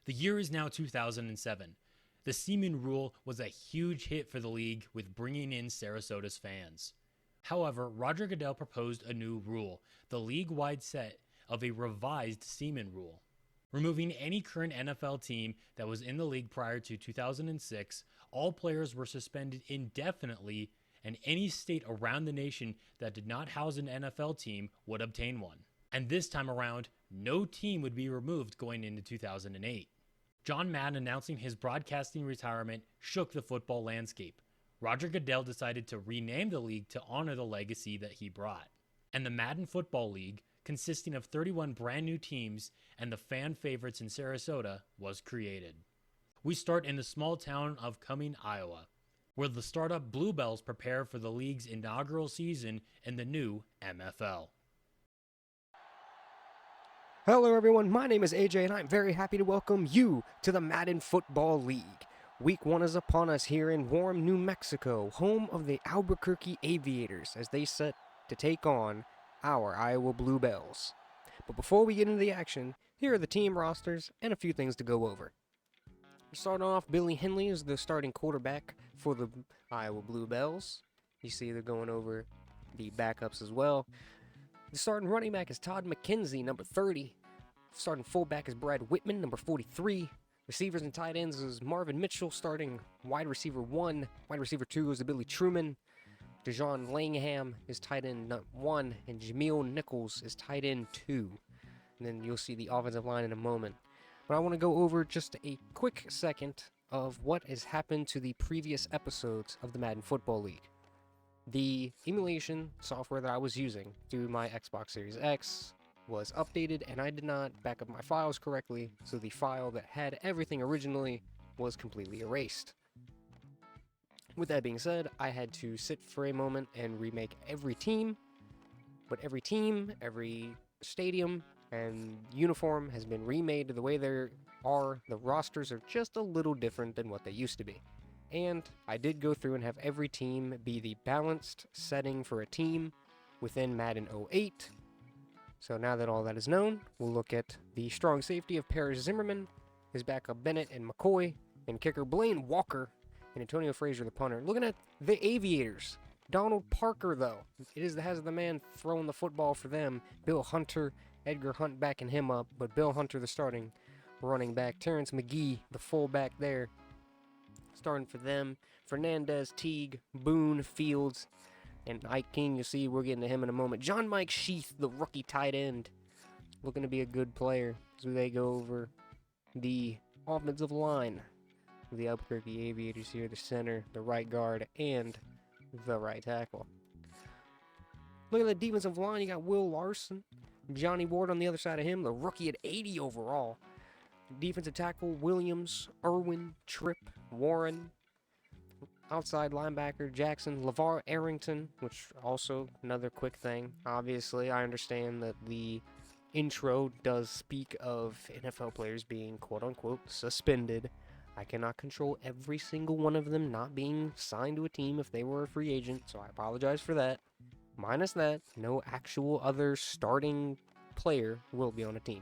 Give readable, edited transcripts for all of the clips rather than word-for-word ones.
The year is now 2007. The Seaman rule was a huge hit for the league with bringing in Sarasota's fans. However, Roger Goodell proposed a new rule, the league-wide set of a revised Seaman rule. Removing any current NFL team that was in the league prior to 2006, all players were suspended indefinitely, and any state around the nation that did not house an NFL team would obtain one. And this time around, no team would be removed going into 2008. John Madden announcing his broadcasting retirement shook the football landscape. Roger Goodell decided to rename the league to honor the legacy that he brought. And the Madden Football League, consisting of 31 brand new teams and the fan favorites in Sarasota, was created. We start in the small town of Cumming, Iowa, where the startup Bluebells prepare for the league's inaugural season in the new MFL. Hello everyone, my name is AJ and I'm very happy to welcome you to the Madden Football League. Week 1 is upon us here in warm New Mexico, home of the Albuquerque Aviators, as they set to take on our Iowa Bluebells. But before we get into the action, here are the team rosters and a few things to go over. Starting off, Billy Henley is the starting quarterback for the Iowa Bluebells. You see they're going over the backups as well. The starting running back is Todd McKenzie, number 30. Starting fullback is Brad Whitman, number 43. Receivers and tight ends is Marvin Mitchell, starting wide receiver 1. Wide receiver 2 is Billy Truman. Dejon Langham is tight end 1, and Jameel Nichols is tight end 2. And then you'll see the offensive line in a moment. But I want to go over just a quick second of what has happened to the previous episodes of the Madden Football League. The emulation software that I was using through my Xbox Series X was updated, and I did not back up my files correctly, so the file that had everything originally was completely erased. With that being said, I had to sit for a moment and remake every team, but every team, every stadium, and uniform has been remade to the way they are. The rosters are just a little different than what they used to be. And I did go through and have every team be the balanced setting for a team within Madden 08. So now that all that is known, we'll look at the strong safety of Paris Zimmerman, his backup Bennett and McCoy, and kicker Blaine Walker, and Antonio Frazier, the punter. Looking at the Aviators, Donald Parker, though, has the man throwing the football for them. Bill Hunter, Edgar Hunt backing him up, but Bill Hunter, the starting running back. Terrence McGee, the fullback there, starting for them. Fernandez, Teague, Boone, Fields, and Ike King. You'll see we're getting to him in a moment. John Mike Sheath, the rookie tight end, looking to be a good player as they go over the offensive line. The Albuquerque Aviators here, the center, the right guard, and the right tackle. Look at the defensive line. You got Will Larson, Johnny Ward on the other side of him, the rookie at 80 overall. Defensive tackle, Williams, Irwin, Tripp, Warren. Outside linebacker, Jackson, LeVar Arrington, which also another quick thing. Obviously, I understand that the intro does speak of NFL players being quote-unquote suspended. I cannot control every single one of them not being signed to a team if they were a free agent, so I apologize for that. Minus that, no actual other starting player will be on a team.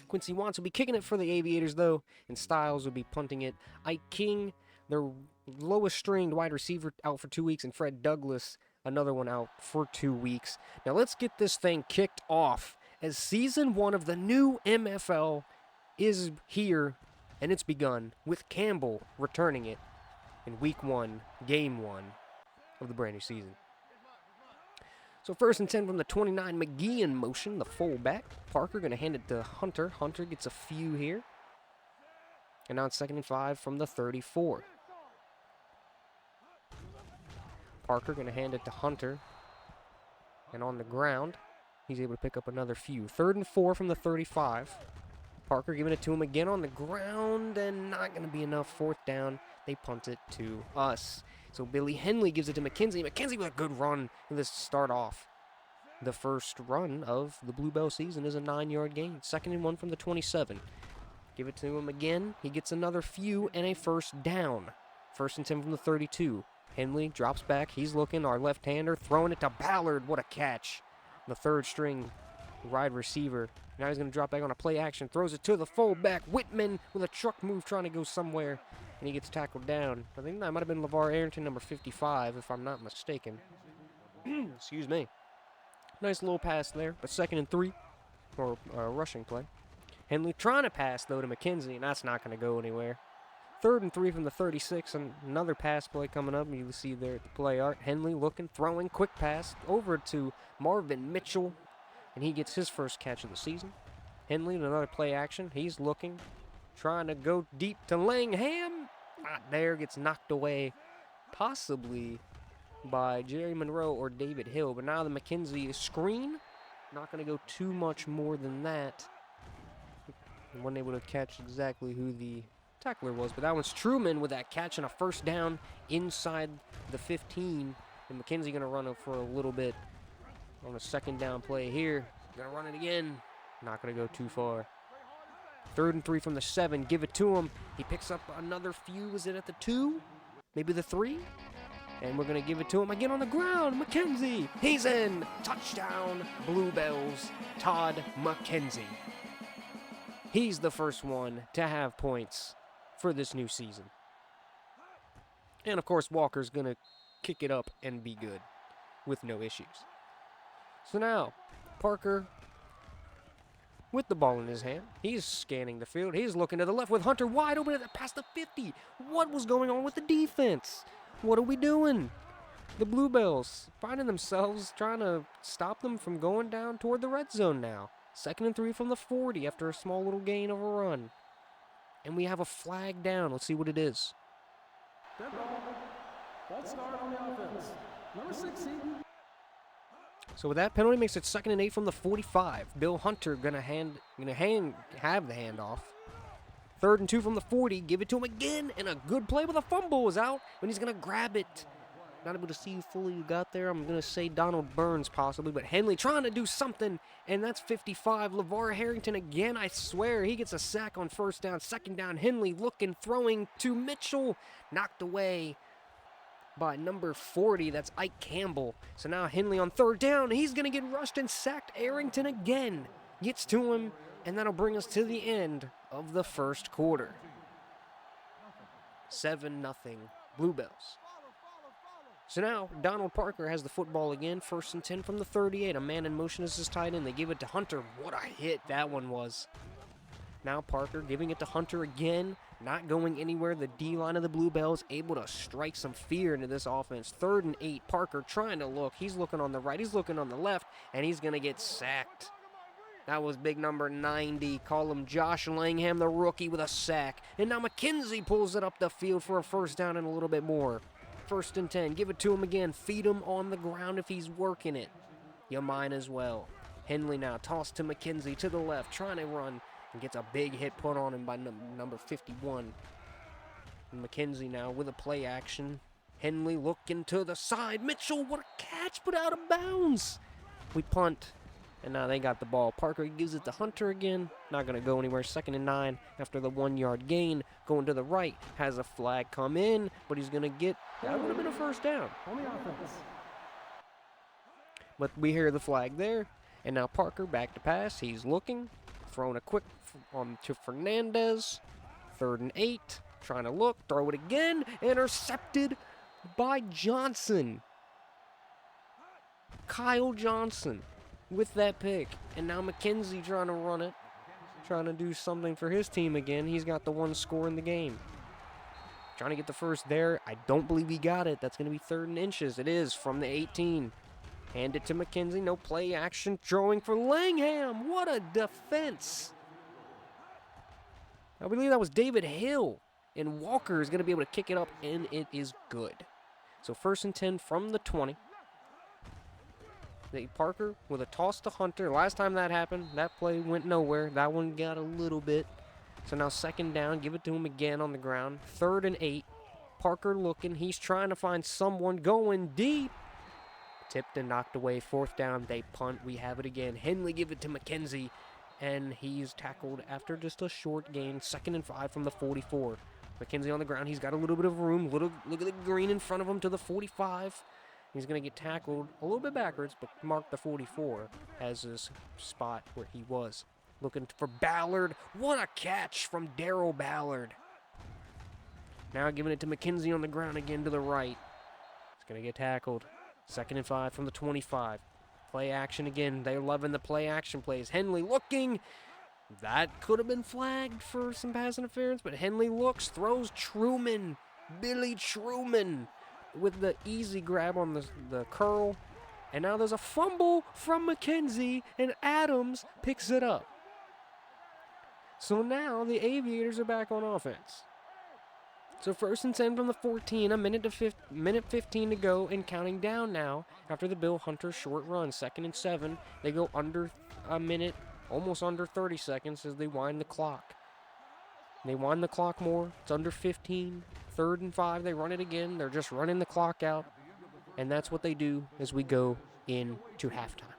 Quincy Wantz will be kicking it for the Aviators, though, and Styles will be punting it. Ike King, their lowest stringed wide receiver, out for 2 weeks, and Fred Douglas, another one out for 2 weeks. Now let's get this thing kicked off, as Season 1 of the new MFL is here, and it's begun with Campbell returning it in Week 1, Game 1 of the brand new season. So 1st and 10 from the 29, McGee in motion, the fullback. Parker going to hand it to Hunter. Hunter gets a few here. And now it's 2nd and 5 from the 34. Parker going to hand it to Hunter. And on the ground, he's able to pick up another few. 3rd and 4 from the 35. Parker giving it to him again on the ground, and not going to be enough. 4th down. They punt it to us. So Billy Henley gives it to McKenzie. McKenzie with a good run in this start off. The first run of the Bluebell season is a 9-yard gain. 2nd and 1 from the 27. Give it to him again. He gets another few and a 1st down. 1st and 10 from the 32. Henley drops back. He's looking. Our left-hander throwing it to Ballard. What a catch. The 3rd string wide receiver. Now he's going to drop back on a play action. Throws it to the fullback. Whitman with a truck move trying to go somewhere. And he gets tackled down. I think that might have been LeVar Arrington, number 55, if I'm not mistaken. Excuse me. Nice little pass there. But 2nd and 3. Or rushing play. Henley trying to pass, though, to McKenzie. And that's not going to go anywhere. 3rd and 3 from the 36. And another pass play coming up. You see there at the play art. Henley looking, throwing, quick pass over to Marvin Mitchell. And he gets his first catch of the season. Henley with another play action. He's looking, trying to go deep to Langham. Not there, gets knocked away possibly by Jerry Monroe or David Hill. But now the McKenzie screen. Not going to go too much more than that. Wasn't able to catch exactly who the tackler was. But that one's Truman with that catch and a first down inside the 15. And McKenzie going to run it for a little bit on a 2nd down play here. Gonna run it again. Not gonna go too far. 3rd and 3 from the 7. Give it to him. He picks up another few. Is it at the 2? Maybe the 3? And we're gonna give it to him again on the ground. McKenzie. He's in. Touchdown. Bluebells. Todd McKenzie. He's the first one to have points for this new season. And of course, Walker's gonna kick it up and be good with no issues. So now, Parker with the ball in his hand. He's scanning the field. He's looking to the left with Hunter wide open past the 50. What was going on with the defense? What are we doing? The Bluebells finding themselves trying to stop them from going down toward the red zone now. 2nd and 3 from the 40 after a small little gain of a run. And we have a flag down. Let's see what it is. Dead ball. False start on the offense. Number 60. So with that penalty, makes it 2nd and 8 from the 45. Bill Hunter have the handoff. 3rd and 2 from the 40. Give it to him again, and a good play with a fumble is out, and he's gonna grab it. Not able to see who fully got there. I'm gonna say Donald Burns possibly, but Henley trying to do something, and that's 55. LeVar Harrington again. I swear he gets a sack on 1st down. 2nd down. Henley looking, throwing to Mitchell, knocked away by number 40, that's Ike Campbell. So now Henley on 3rd down. He's going to get rushed and sacked. Arrington again gets to him, and that'll bring us to the end of the 1st quarter. 7-0 Bluebells. So now Donald Parker has the football again. 1st and 10 from the 38. A man in motion is his tight end. They give it to Hunter. What a hit that one was. Now Parker giving it to Hunter again. Not going anywhere. The D-line of the Bluebells able to strike some fear into this offense. 3rd and 8. Parker trying to look. He's looking on the right. He's looking on the left. And he's going to get sacked. That was big number 90. Call him Josh Langham, the rookie, with a sack. And now McKenzie pulls it up the field for a 1st down and a little bit more. 1st and 10. Give it to him again. Feed him on the ground if he's working it. You might as well. Henley now tossed to McKenzie to the left. Trying to run. And gets a big hit put on him by number 51. And McKenzie now with a play action. Henley looking to the side. Mitchell, what a catch, but out of bounds. We punt. And now they got the ball. Parker gives it to Hunter again. Not going to go anywhere. 2nd and 9 after the 1-yard gain. Going to the right. Has a flag come in, but he's going to get... That would have been a 1st down. On the offense. But we hear the flag there. And now Parker back to pass. He's looking. Throwing a quick to Fernandez. 3rd and 8. Trying to look. Throw it again. Intercepted by Johnson. Kyle Johnson with that pick. And now McKenzie trying to run it. Trying to do something for his team again. He's got the 1 score in the game. Trying to get the first there. I don't believe he got it. That's going to be 3rd and inches. It is from the 18. Hand it to McKenzie. No play action. Throwing for Langham. What a defense. I believe that was David Hill. And Walker is going to be able to kick it up, and it is good. So 1st and 10 from the 20. Parker with a toss to Hunter. Last time that happened, that play went nowhere. That one got a little bit. So now 2nd down. Give it to him again on the ground. 3rd and 8. Parker looking. He's trying to find someone going deep. Tipped and knocked away. 4th down. They punt. We have it again. Henley give it to McKenzie. And he's tackled after just a short gain. 2nd and 5 from the 44. McKenzie on the ground. He's got a little bit of room. Look at the green in front of him to the 45. He's going to get tackled a little bit backwards, but mark the 44 as his spot where he was. Looking for Ballard. What a catch from Darryl Ballard. Now giving it to McKenzie on the ground again to the right. He's going to get tackled. 2nd and 5 from the 25. Play action again. They're loving the play action plays. Henley looking. That could have been flagged for some pass interference, but Henley looks, throws Truman. Billy Truman with the easy grab on the curl. And now there's a fumble from McKenzie, and Adams picks it up. So now the Aviators are back on offense. So 1st and 10 from the 14, minute 15 to go, and counting down now after the Bill Hunter short run. 2nd and 7, they go under a minute, almost under 30 seconds as they wind the clock. They wind the clock more. It's under 15. 3rd and 5, they run it again. They're just running the clock out, and that's what they do as we go into halftime.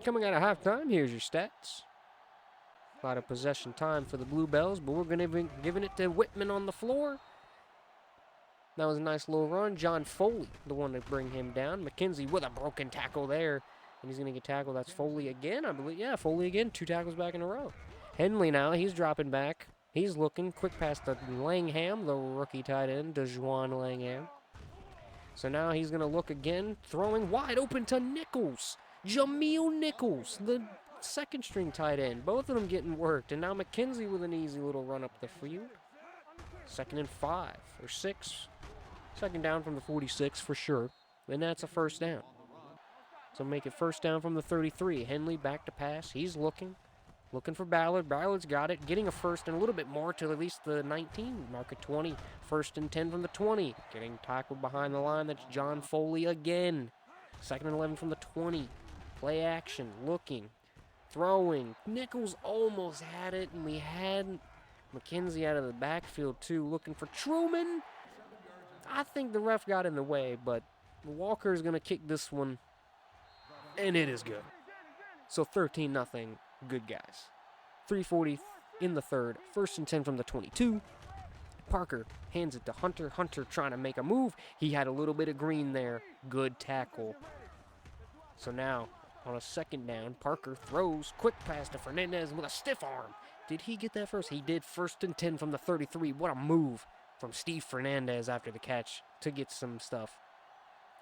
Coming out of halftime, here's your stats. A lot of possession time for the Bluebells, but we're going to be giving it to Whitman on the floor. That was a nice little run. John Foley, the one to bring him down. McKenzie with a broken tackle there, and he's going to get tackled. That's Foley again, I believe. Yeah, Foley again. 2 tackles back in a row. Henley now, he's dropping back. He's looking. Quick pass to Langham, the rookie tight end, DeJuan Langham. So now he's going to look again, throwing wide open to Nichols. Jameel Nichols, the 2nd string tight end. Both of them getting worked. And now McKenzie with an easy little run up the field. 2nd and 5 or 6. 2nd down from the 46 for sure. And that's a 1st down. So make it 1st down from the 33. Henley back to pass. He's looking for Ballard. Ballard's got it. Getting a 1st and a little bit more to at least the 19. Mark at 20. 1st and 10 from the 20. Getting tackled behind the line. That's John Foley again. 2nd and 11 from the 20. Play action. Looking. Throwing. Nichols almost had it, and we had McKenzie out of the backfield too, looking for Truman. I think the ref got in the way, but Walker is going to kick this one, and it is good. So 13-0, good guys. 3:40 in the 3rd, 1st and 10 from the 22. Parker hands it to Hunter. Hunter trying to make a move. He had a little bit of green there. Good tackle. So now, on a 2nd down, Parker throws, quick pass to Fernandez with a stiff arm. Did he get that first? He did. 1st and 10 from the 33. What a move from Steve Fernandez after the catch to get some stuff.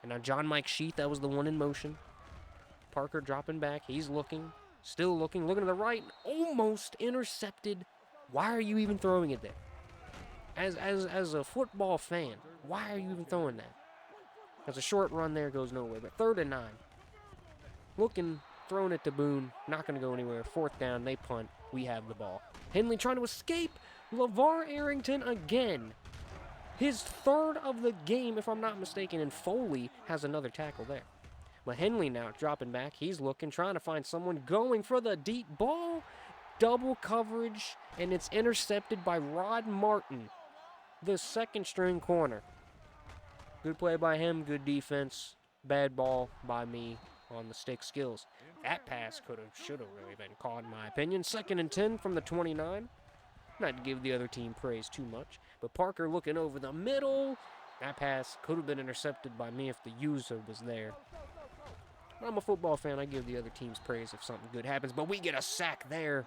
And now John Mike Sheath, that was the one in motion. Parker dropping back. He's looking, still looking to the right. Almost intercepted. Why are you even throwing it there? As a football fan, why are you even throwing that? As a short run there goes nowhere. But 3rd and 9. Looking, throwing it to Boone, not going to go anywhere. 4th down, they punt. We have the ball. Henley trying to escape. LeVar Arrington again. His 3rd of the game, if I'm not mistaken, and Foley has another tackle there. But Henley now dropping back. He's looking, trying to find someone, going for the deep ball. Double coverage, and it's intercepted by Rod Martin, the 2nd string corner. Good play by him, good defense. Bad ball by me on the stick skills. That pass should have really been caught in my opinion. 2nd and 10 from the 29. Not to give the other team praise too much, but Parker looking over the middle. That pass could have been intercepted by me if the user was there. But I'm a football fan. I give the other teams praise if something good happens, but we get a sack there.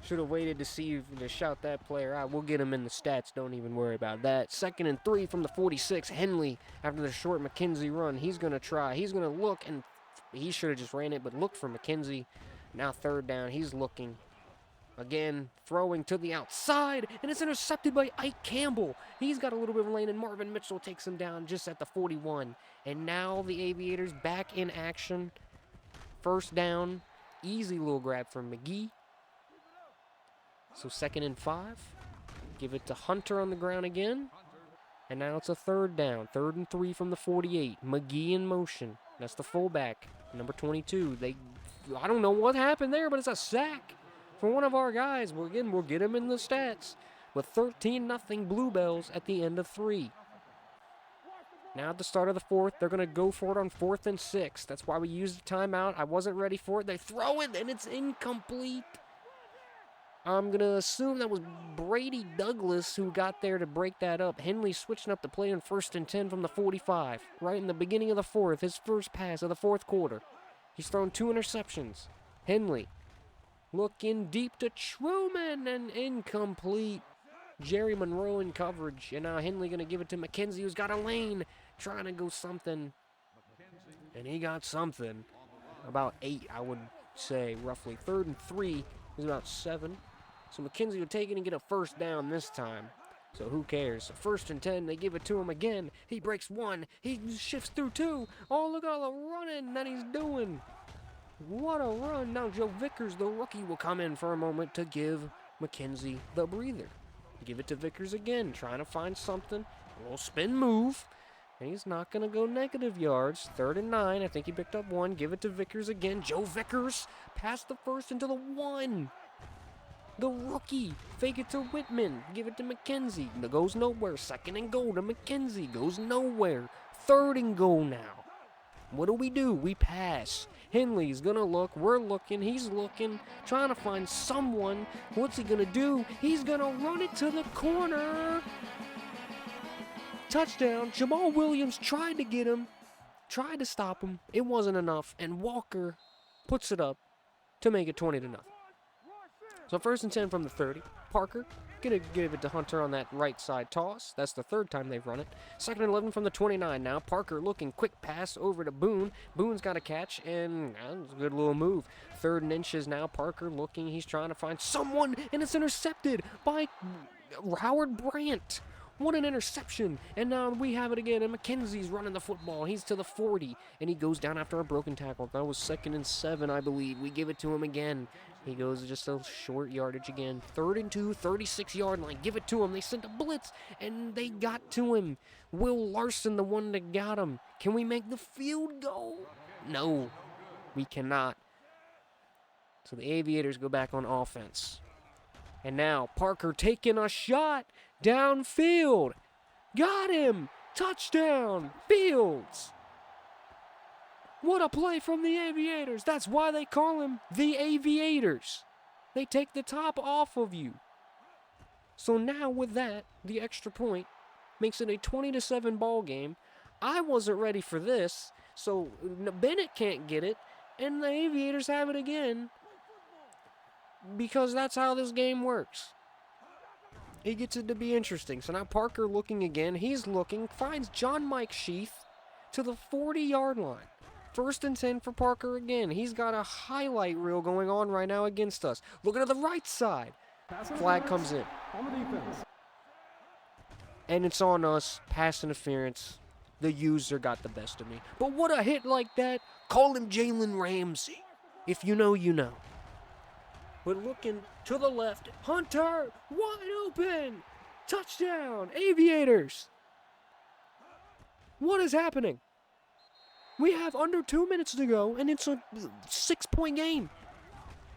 Should have waited to see if to shout that player out. We'll get him in the stats. Don't even worry about that. 2nd and 3 from the 46. Henley, after the short McKenzie run, he's going to try. He's going to look, and he should have just ran it, but look for McKenzie. Now 3rd down. He's looking. Again, throwing to the outside, and it's intercepted by Ike Campbell. He's got a little bit of a lane, and Marvin Mitchell takes him down just at the 41. And now the Aviators back in action. 1st down. Easy little grab from McGee. So 2nd and 5. Give it to Hunter on the ground again. And now it's a 3rd down. 3rd and 3 from the 48. McGee in motion. That's the fullback, number 22. I don't know what happened there, but it's a sack for one of our guys. We'll get him in the stats. With 13-0 Bluebells at the end of 3. Now at the start of the 4th, they're going to go for it on 4th and 6. That's why we used the timeout. I wasn't ready for it. They throw it, and it's incomplete. I'm going to assume that was Brady Douglas who got there to break that up. Henley switching up the play on 1st and 10 from the 45, right in the beginning of the fourth, his first pass of the fourth quarter. He's thrown 2 interceptions. Henley looking deep to Truman and incomplete. Jerry Monroe in coverage, and now Henley going to give it to McKenzie, who's got a lane, trying to go something, and he got something. About 8, I would say, roughly. 3rd and 3 is about 7. So McKenzie will take it and get a first down this time. So who cares? So 1st and 10, they give it to him again. He breaks 1. He shifts through 2. Oh, look at all the running that he's doing. What a run. Now Joe Vickers, the rookie, will come in for a moment to give McKenzie the breather. Give it to Vickers again, trying to find something. A little spin move. And he's not going to go negative yards. 3rd and 9. I think he picked up 1. Give it to Vickers again. Joe Vickers past the 1st into the 1. The rookie. Fake it to Whitman. Give it to McKenzie. It goes nowhere. 2nd and goal to McKenzie. Goes nowhere. 3rd and goal now. What do? We pass. Henley's going to look. We're looking. He's looking. Trying to find someone. What's he going to do? He's going to run it to the corner. Touchdown. Jamal Williams tried to get him. Tried to stop him. It wasn't enough. And Walker puts it up to make it 20-0. So 1st and 10 from the 30. Parker gonna give it to Hunter on that right side toss. That's the 3rd time they've run it. 2nd and 11 from the 29 now. Parker looking, quick pass over to Boone. Boone's got a catch, and that's a good little move. 3rd and inches now. Parker looking, he's trying to find someone, and it's intercepted by Howard Brandt. What an interception. And now we have it again, and McKenzie's running the football. He's to the 40, and he goes down after a broken tackle. That was 2nd and 7, I believe. We give it to him again. He goes just a short yardage again. 3rd and 2, 36-yard line. Give it to him. They sent a blitz, and they got to him. Will Larson, the one that got him. Can we make the field goal? No, we cannot. So the Aviators go back on offense. And now Parker taking a shot downfield. Got him. Touchdown. Fields. What a play from the Aviators. That's why they call him the Aviators. They take the top off of you. So now with that, the extra point makes it a 20-7 ball game. I wasn't ready for this, so Bennett can't get it, and the Aviators have it again because that's how this game works. It gets it to be interesting. So now Parker looking again. He's looking, finds John Mike Sheath to the 40-yard line. 1st and 10 for Parker again. He's got a highlight reel going on right now against us. Looking at the right side. Flag comes in. On the defense. And it's on us. Pass interference. The user got the best of me. But what a hit like that. Call him Jalen Ramsey. If you know, you know. But looking to the left. Hunter, wide open. Touchdown. Aviators. What is happening? We have under 2 minutes to go, and it's a 6-point game.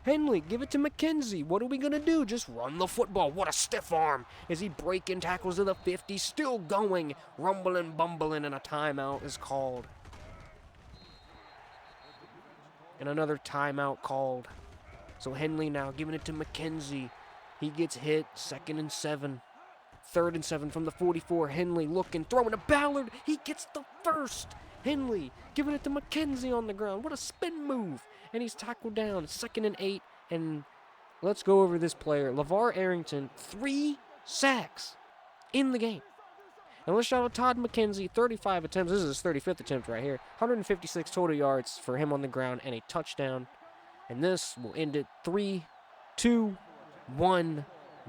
Henley, give it to McKenzie. What are we going to do? Just run the football. What a stiff arm. Is he breaking tackles to the 50? Still going. Rumbling, bumbling, and a timeout is called. And another timeout called. So Henley now giving it to McKenzie. He gets hit. 2nd and 7. 3rd and 7 from the 44. Henley looking, throwing to Ballard. He gets the first. Henley giving it to McKenzie on the ground. What a spin move. And he's tackled down. 2nd and 8. And let's go over this player. LeVar Arrington, 3 sacks in the game. And let's shout out Todd McKenzie, 35 attempts. This is his 35th attempt right here. 156 total yards for him on the ground and a touchdown. And this will end it 3-2-1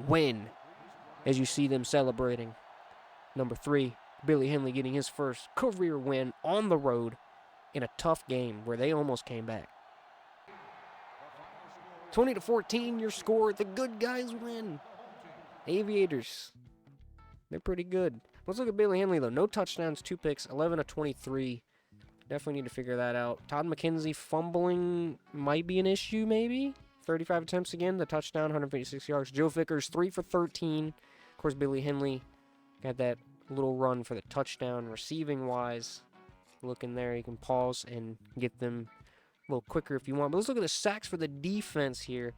win. As you see them celebrating. Number 3. Billy Henley getting his first career win on the road in a tough game where they almost came back. 20-14, your score. The good guys win. Aviators. They're pretty good. Let's look at Billy Henley, though. No touchdowns, 2 picks, 11 of 23. Definitely need to figure that out. Todd McKenzie fumbling might be an issue, maybe. 35 attempts again. The touchdown, 156 yards. Joe Vickers, 3 for 13. Of course, Billy Henley got that little run for the touchdown receiving wise. Looking there, you can pause and get them a little quicker if you want. But let's look at the sacks for the defense here.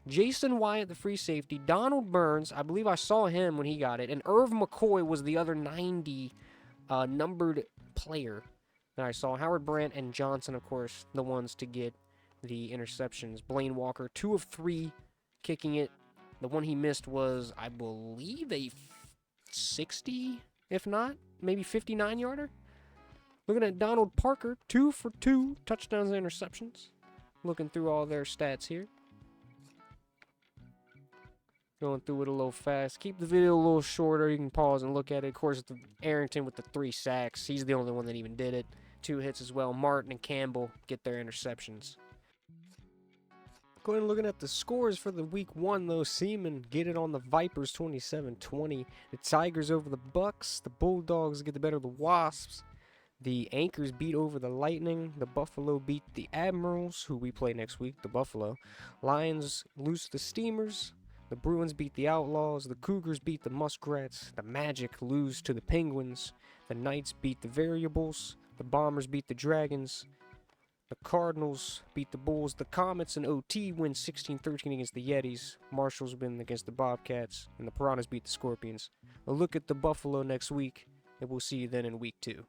Jason Wyatt, the free safety. Donald Burns, I believe I saw him when he got it. And Irv McCoy was the other 90 numbered player that I saw. Howard Brandt and Johnson, of course, the ones to get the interceptions. Blaine Walker, 2 of 3 kicking it. The one he missed was, I believe, a 60, if not, maybe 59-yarder. Looking at Donald Parker, 2 for 2 touchdowns and interceptions. Looking through all their stats here. Going through it a little fast. Keep the video a little shorter. You can pause and look at it. Of course, Arrington with the 3 sacks. He's the only one that even did it. 2 hits as well. Martin and Campbell get their interceptions. Go ahead and looking at the scores for the week 1, though. Seaman get it on the Vipers 27-20. The Tigers over the Bucks. The Bulldogs get the better of the Wasps. The Anchors beat over the Lightning. The Buffalo beat the Admirals, who we play next week, the Buffalo. Lions lose to the Steamers. The Bruins beat the Outlaws. The Cougars beat the Muskrats. The Magic lose to the Penguins. The Knights beat the Variables. The Bombers beat the Dragons. The Cardinals beat the Bulls. The Comets and OT win 16-13 against the Yetis. Marshalls win against the Bobcats. And the Piranhas beat the Scorpions. A look at the Buffalo next week, and we'll see you then in week 2.